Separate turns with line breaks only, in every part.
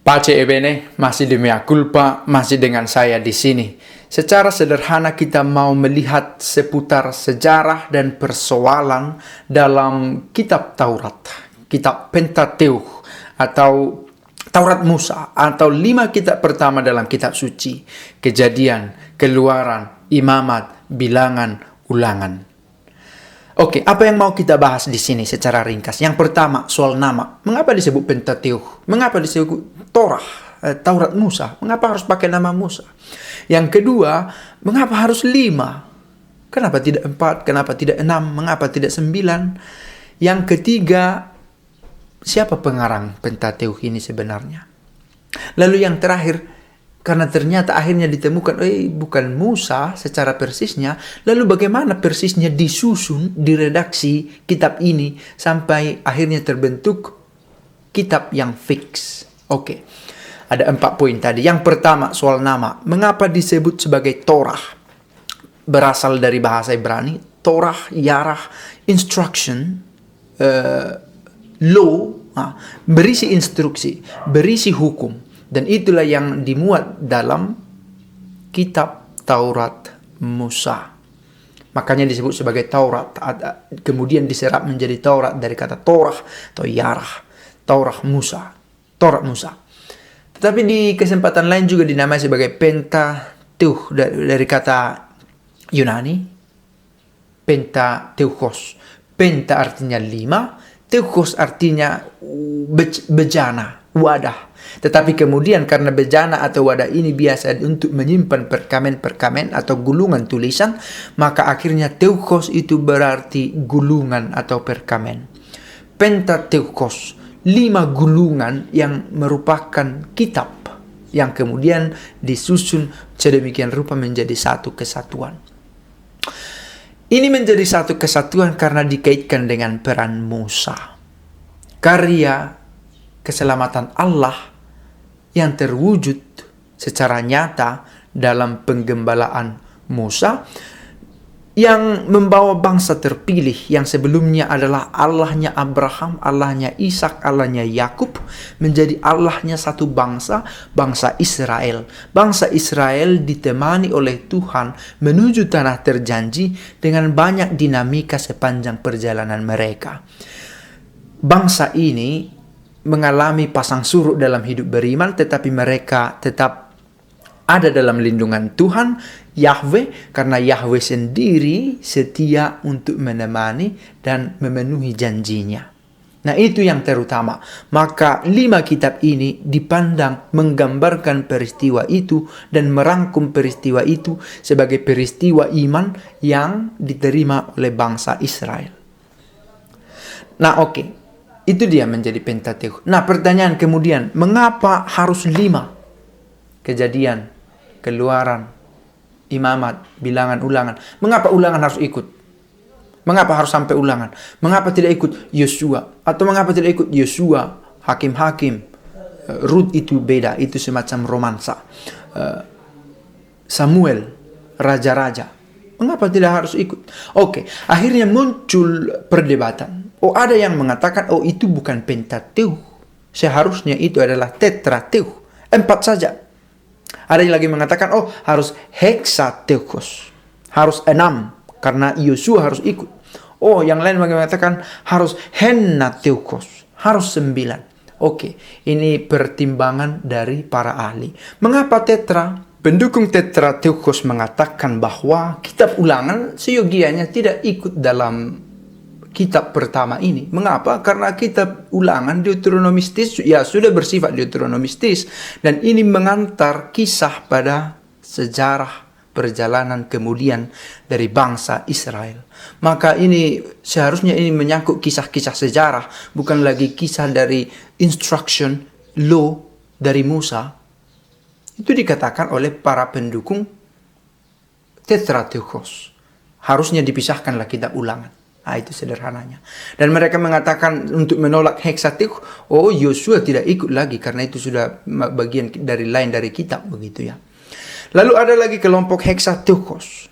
Pace e bene, masih di mea culpa, masih dengan saya di sini. Secara sederhana kita mau melihat seputar sejarah dan persoalan dalam kitab Taurat, kitab Pentateuch atau Taurat Musa, atau 5 kitab pertama dalam kitab suci: Kejadian, Keluaran, Imamat, Bilangan, Ulangan. Oke, apa yang mau kita bahas di sini secara ringkas? Yang pertama, soal nama. Mengapa disebut Pentateuch? Mengapa disebut Taurat Musa? Mengapa harus pakai nama Musa? Yang kedua, mengapa harus 5? Kenapa tidak 4? Kenapa tidak 6? Mengapa tidak 9? Yang ketiga, siapa pengarang Pentateuch ini sebenarnya? Lalu yang terakhir, karena ternyata akhirnya ditemukan bukan Musa secara persisnya, lalu bagaimana persisnya disusun, diredaksi kitab ini sampai akhirnya terbentuk kitab yang fix. Oke, ada 4 poin tadi. Yang pertama, soal nama. Mengapa disebut sebagai Torah? Berasal dari bahasa Ibrani. Torah, yarah, instruction, law, berisi instruksi, berisi hukum. Dan itulah yang dimuat dalam kitab Taurat Musa. Makanya disebut sebagai Taurat. Kemudian diserap menjadi Taurat dari kata Torah atau Yarah. Taurat Musa. Taurat Musa. Tetapi di kesempatan lain juga dinamai sebagai Pentateuch dari kata Yunani. Pentateuchos. Penta artinya 5. Teuchos artinya bejana, wadah. Tetapi kemudian karena bejana atau wadah ini biasa untuk menyimpan perkamen-perkamen atau gulungan tulisan, maka akhirnya teuchos itu berarti gulungan atau perkamen. Pentateuchos, 5 gulungan yang merupakan kitab yang kemudian disusun sedemikian rupa menjadi satu kesatuan. Ini menjadi satu kesatuan karena dikaitkan dengan peran Musa. Karya keselamatan Allah yang terwujud secara nyata dalam penggembalaan Musa yang membawa bangsa terpilih yang sebelumnya adalah Allahnya Abraham, Allahnya Ishak, Allahnya Yakub menjadi Allahnya satu bangsa, bangsa Israel. Bangsa Israel ditemani oleh Tuhan menuju tanah terjanji dengan banyak dinamika sepanjang perjalanan mereka. Bangsa ini mengalami pasang surut dalam hidup beriman, tetapi mereka tetap ada dalam lindungan Tuhan, Yahweh, karena Yahweh sendiri setia untuk menemani dan memenuhi janjinya. Nah, itu yang terutama. Maka 5 kitab ini dipandang menggambarkan peristiwa itu dan merangkum peristiwa itu sebagai peristiwa iman yang diterima oleh bangsa Israel. Nah, oke. Itu dia menjadi Pentateuch. Nah, pertanyaan kemudian, mengapa harus 5? Kejadian, Keluaran, Imamat, Bilangan, Ulangan. Mengapa Ulangan harus ikut? Mengapa harus sampai Ulangan? Mengapa tidak ikut Yosua? Atau mengapa tidak ikut Yosua, Hakim-Hakim? Rut itu beda, itu semacam romansa. Samuel, Raja-Raja. Mengapa tidak harus ikut? Oke, akhirnya muncul perdebatan. Ada yang mengatakan, itu bukan Pentateuch. Seharusnya itu adalah Tetrateuch. 4 saja. Ada yang lagi mengatakan, harus Hexateuchos. Harus 6. Karena Yosua harus ikut. Yang lain mengatakan, harus Hennateuchos. Harus 9. Oke, ini pertimbangan dari para ahli. Mengapa tetra? Pendukung Tetrateuchos mengatakan bahwa kitab Ulangan seyogianya tidak ikut dalam kitab pertama ini. Mengapa? Karena kitab Ulangan deuteronomistis sudah bersifat deuteronomistis dan ini mengantar kisah pada sejarah perjalanan kemudian dari bangsa Israel. Maka ini seharusnya ini menyangkut kisah-kisah sejarah, bukan lagi kisah dari instruction law dari Musa. Itu dikatakan oleh para pendukung Tetrateuchos. Harusnya dipisahkanlah kitab Ulangan. Itu sederhananya. Dan mereka mengatakan untuk menolak Hexateuch, Yosua tidak ikut lagi karena itu sudah bagian dari lain dari kitab begitu ya. Lalu ada lagi kelompok Hexateuchos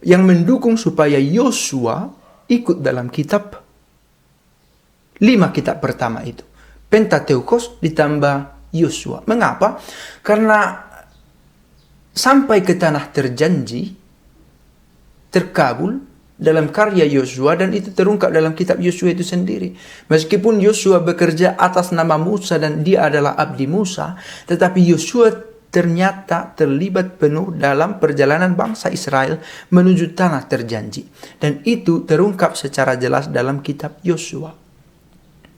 yang mendukung supaya Yosua ikut dalam kitab 5 kitab pertama itu. Pentateuchos ditambah Yosua. Mengapa? Karena sampai ke tanah terjanji terkabul dalam karya Yosua, dan itu terungkap dalam kitab Yosua itu sendiri. Meskipun Yosua bekerja atas nama Musa dan dia adalah abdi Musa, tetapi Yosua ternyata terlibat penuh dalam perjalanan bangsa Israel menuju tanah terjanji. Dan itu terungkap secara jelas dalam kitab Yosua.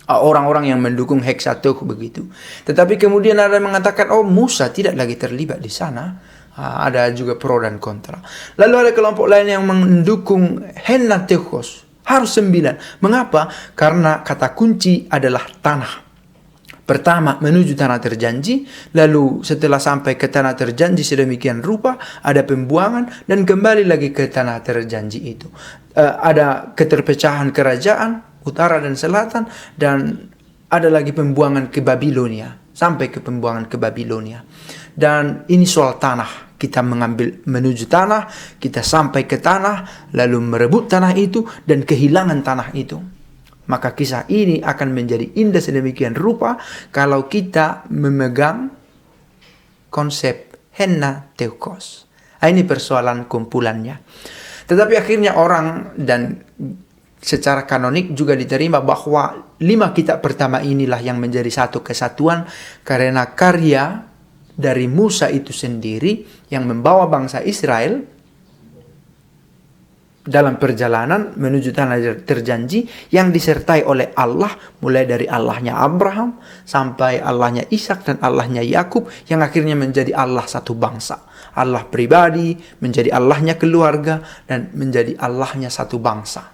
Orang-orang yang mendukung Heksatuh begitu. Tetapi kemudian ada yang mengatakan, oh Musa tidak lagi terlibat di sana. Ada juga pro dan kontra. Lalu ada kelompok lain yang mendukung Hennateukos. Harus 9. Mengapa? Karena kata kunci adalah tanah. Pertama, menuju tanah terjanji. Lalu setelah sampai ke tanah terjanji sedemikian rupa, ada pembuangan dan kembali lagi ke tanah terjanji itu. Ada keterpecahan kerajaan utara dan selatan, dan ada lagi pembuangan ke Babilonia. Sampai ke pembuangan ke Babilonia. Dan ini soal tanah. Kita menuju tanah, kita sampai ke tanah, lalu merebut tanah itu dan kehilangan tanah itu. Maka kisah ini akan menjadi indah sedemikian rupa kalau kita memegang konsep Hennateukos. Ini persoalan kumpulannya. Tetapi akhirnya orang, dan secara kanonik juga diterima bahwa 5 kitab pertama inilah yang menjadi satu kesatuan, karena karya dari Musa itu sendiri yang membawa bangsa Israel dalam perjalanan menuju tanah terjanji yang disertai oleh Allah, mulai dari Allahnya Abraham sampai Allahnya Ishak dan Allahnya Yakub, yang akhirnya menjadi Allah satu bangsa. Allah pribadi menjadi Allahnya keluarga dan menjadi Allahnya satu bangsa.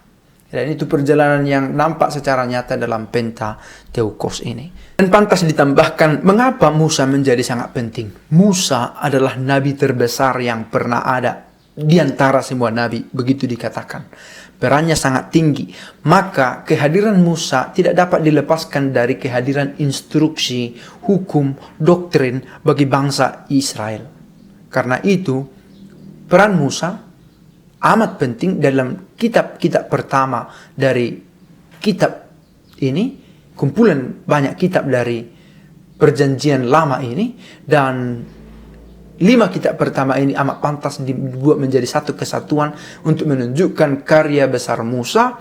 Dan itu perjalanan yang nampak secara nyata dalam Pentateukos ini. Dan pantas ditambahkan, mengapa Musa menjadi sangat penting? Musa adalah nabi terbesar yang pernah ada di antara semua nabi, begitu dikatakan. Perannya sangat tinggi. Maka kehadiran Musa tidak dapat dilepaskan dari kehadiran instruksi, hukum, doktrin bagi bangsa Israel. Karena itu, peran Musa amat penting dalam kitab-kitab pertama dari kitab ini, kumpulan banyak kitab dari perjanjian lama ini, dan 5 kitab pertama ini amat pantas dibuat menjadi satu kesatuan untuk menunjukkan karya besar Musa,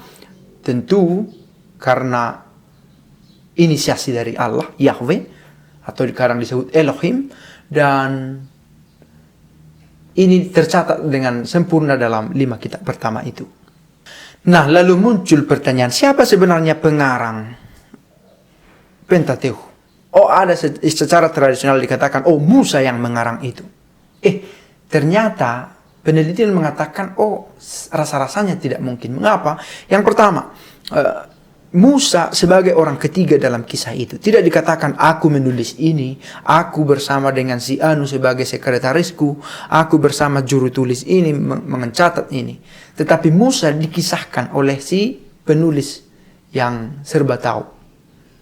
tentu karena inisiasi dari Allah, Yahweh, atau sekarang disebut Elohim, dan ini tercatat dengan sempurna dalam 5 kitab pertama itu. Nah, lalu muncul pertanyaan, siapa sebenarnya pengarang Pentateuch? Oh, ada secara tradisional dikatakan, oh Musa yang mengarang itu. Ternyata penelitian mengatakan, oh rasa-rasanya tidak mungkin. Mengapa? Yang pertama, Musa sebagai orang ketiga dalam kisah itu. Tidak dikatakan aku menulis ini, aku bersama dengan si Anu sebagai sekretarisku, aku bersama juru tulis ini mencatat ini. Tetapi Musa dikisahkan oleh si penulis yang serba tahu.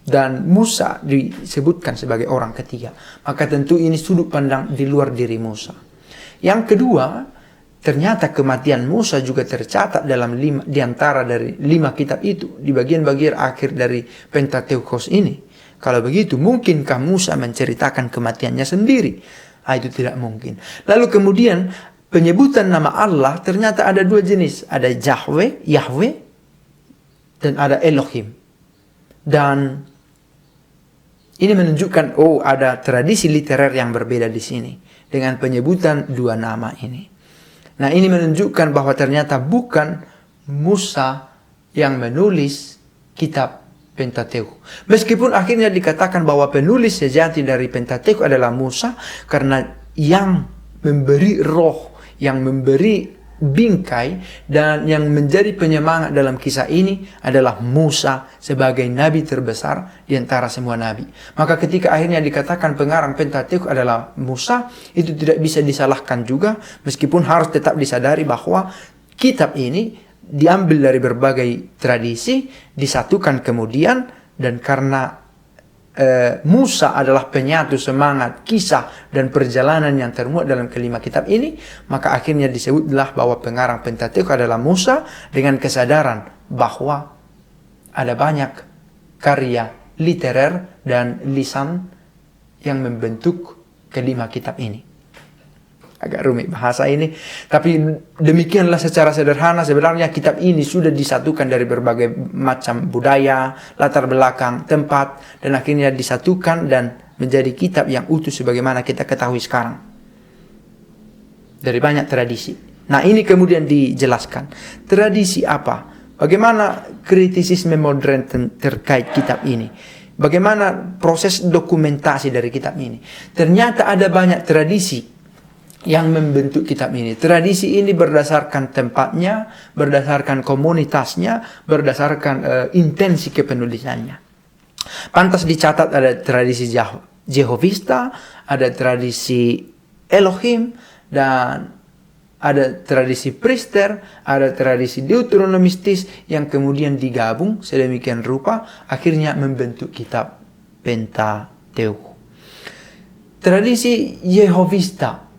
Dan Musa disebutkan sebagai orang ketiga. Maka tentu ini sudut pandang di luar diri Musa. Yang kedua, ternyata kematian Musa juga tercatat dalam di antara dari 5 kitab itu, di bagian-bagian akhir dari Pentateukos ini. Kalau begitu, mungkinkah Musa menceritakan kematiannya sendiri? Itu tidak mungkin. Lalu kemudian penyebutan nama Allah ternyata ada 2 jenis. Ada Yahweh, dan ada Elohim. Dan ini menunjukkan, oh ada tradisi literer yang berbeda di sini dengan penyebutan 2 nama ini. Nah, ini menunjukkan bahwa ternyata bukan Musa yang menulis kitab Pentateuch. Meskipun akhirnya dikatakan bahwa penulis sejati dari Pentateuch adalah Musa, karena yang memberi roh, yang memberi bingkai, dan yang menjadi penyemangat dalam kisah ini adalah Musa sebagai nabi terbesar di antara semua nabi. Maka ketika akhirnya dikatakan pengarang Pentateuch adalah Musa, itu tidak bisa disalahkan juga, meskipun harus tetap disadari bahwa kitab ini diambil dari berbagai tradisi, disatukan kemudian, dan karena Musa adalah penyatu semangat, kisah, dan perjalanan yang termuat dalam kelima kitab ini, maka akhirnya disebutlah bahwa pengarang Pentateuch adalah Musa, dengan kesadaran bahwa ada banyak karya literer dan lisan yang membentuk kelima kitab ini. Agak rumit bahasa ini, tapi demikianlah secara sederhana sebenarnya kitab ini sudah disatukan dari berbagai macam budaya, latar belakang, tempat, dan akhirnya disatukan dan menjadi kitab yang utuh sebagaimana kita ketahui sekarang. Dari banyak tradisi. Nah, ini kemudian dijelaskan. Tradisi apa? Bagaimana kritisisme modern terkait kitab ini? Bagaimana proses dokumentasi dari kitab ini? Ternyata ada banyak tradisi yang membentuk kitab ini. Tradisi ini berdasarkan tempatnya, berdasarkan komunitasnya, berdasarkan intensi kepenulisannya. Pantas dicatat ada tradisi Jehovista, ada tradisi Elohim, dan ada tradisi Priester, ada tradisi Deuteronomistis yang kemudian digabung sedemikian rupa akhirnya membentuk kitab Pentateuch. Tradisi Jehovista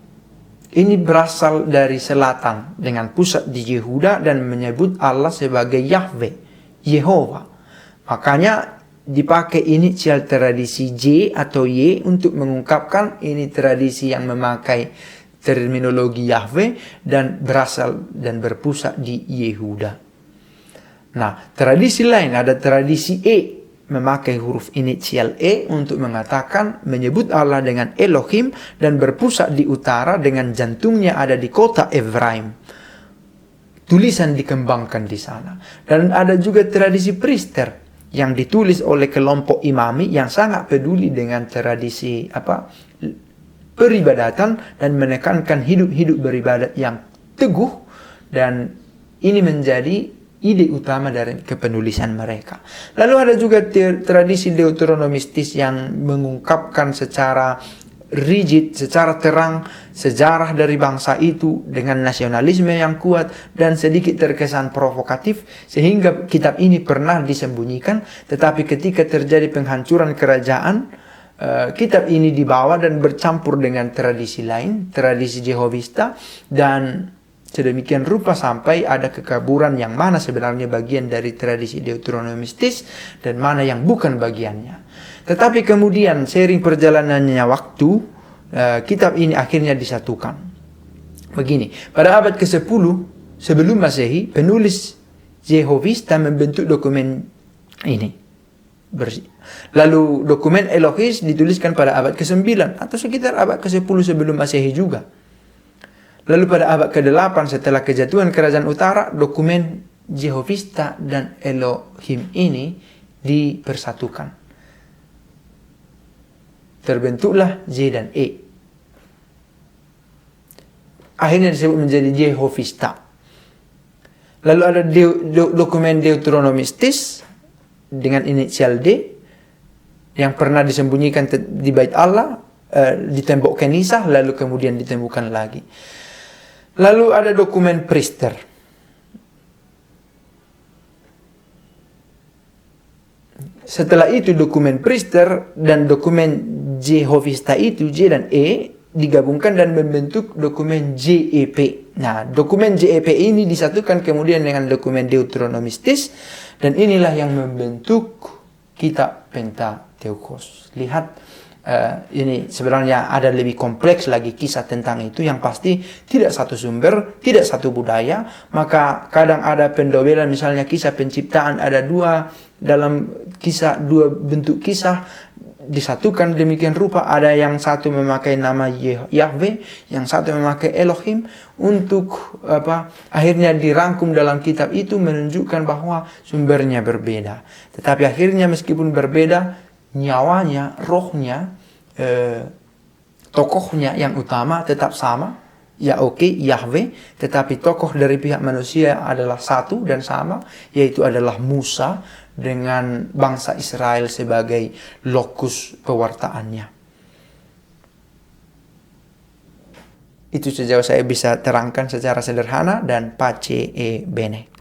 ini berasal dari selatan dengan pusat di Yehuda dan menyebut Allah sebagai Yahweh, Yehova. Makanya dipakai inisial tradisi J atau Y untuk mengungkapkan ini tradisi yang memakai terminologi Yahweh dan berasal dan berpusat di Yehuda. Nah, tradisi lain ada tradisi E, memakai huruf inisial E untuk mengatakan menyebut Allah dengan Elohim dan berpusat di utara dengan jantungnya ada di kota Efraim. Tulisan dikembangkan di sana. Dan ada juga tradisi Priester yang ditulis oleh kelompok imami yang sangat peduli dengan tradisi peribadatan dan menekankan hidup beribadat yang teguh, dan ini menjadi ide utama dari kepenulisan mereka. Lalu ada juga tradisi Deuteronomistis yang mengungkapkan secara rigid, secara terang sejarah dari bangsa itu dengan nasionalisme yang kuat dan sedikit terkesan provokatif, sehingga kitab ini pernah disembunyikan, tetapi ketika terjadi penghancuran kerajaan, kitab ini dibawa dan bercampur dengan tradisi lain, tradisi Jehovista, dan sedemikian rupa sampai ada kekaburan yang mana sebenarnya bagian dari tradisi Deuteronomistis dan mana yang bukan bagiannya. Tetapi kemudian seiring perjalanannya waktu, kitab ini akhirnya disatukan. Begini, pada abad ke-10 sebelum Masehi, penulis Jehovista membentuk dokumen ini. Lalu dokumen Elohis dituliskan pada abad ke-9 atau sekitar abad ke-10 sebelum Masehi juga. Lalu pada abad ke-8 setelah kejatuhan kerajaan utara, dokumen Jehovista dan Elohim ini dipersatukan. Terbentuklah J dan E. Akhirnya disebut menjadi Jehovista. Lalu ada dokumen Deuteronomistis dengan inisial D yang pernah disembunyikan di Bait Allah, di tembok Kenisah, lalu kemudian ditemukan lagi. Lalu ada dokumen Priester. Setelah itu dokumen Priester dan dokumen Jehovista itu J dan E digabungkan dan membentuk dokumen JEP. Nah, dokumen JEP ini disatukan kemudian dengan dokumen Deuteronomistis dan inilah yang membentuk kitab Pentateuch. Lihat, ini sebenarnya ada lebih kompleks lagi kisah tentang itu, yang pasti tidak satu sumber, tidak satu budaya. Maka kadang ada pendobelan, misalnya kisah penciptaan ada dua dalam kisah, dua bentuk kisah disatukan demikian rupa. Ada yang satu memakai nama Yahweh, yang satu memakai Elohim, untuk akhirnya dirangkum dalam kitab itu menunjukkan bahwa sumbernya berbeda. Tetapi akhirnya meskipun berbeda, nyawanya, rohnya, tokohnya yang utama tetap sama, Yahweh, tetapi tokoh dari pihak manusia adalah satu dan sama, yaitu adalah Musa dengan bangsa Israel sebagai lokus pewartaannya. Itu sejauh saya bisa terangkan secara sederhana dan pace e bene.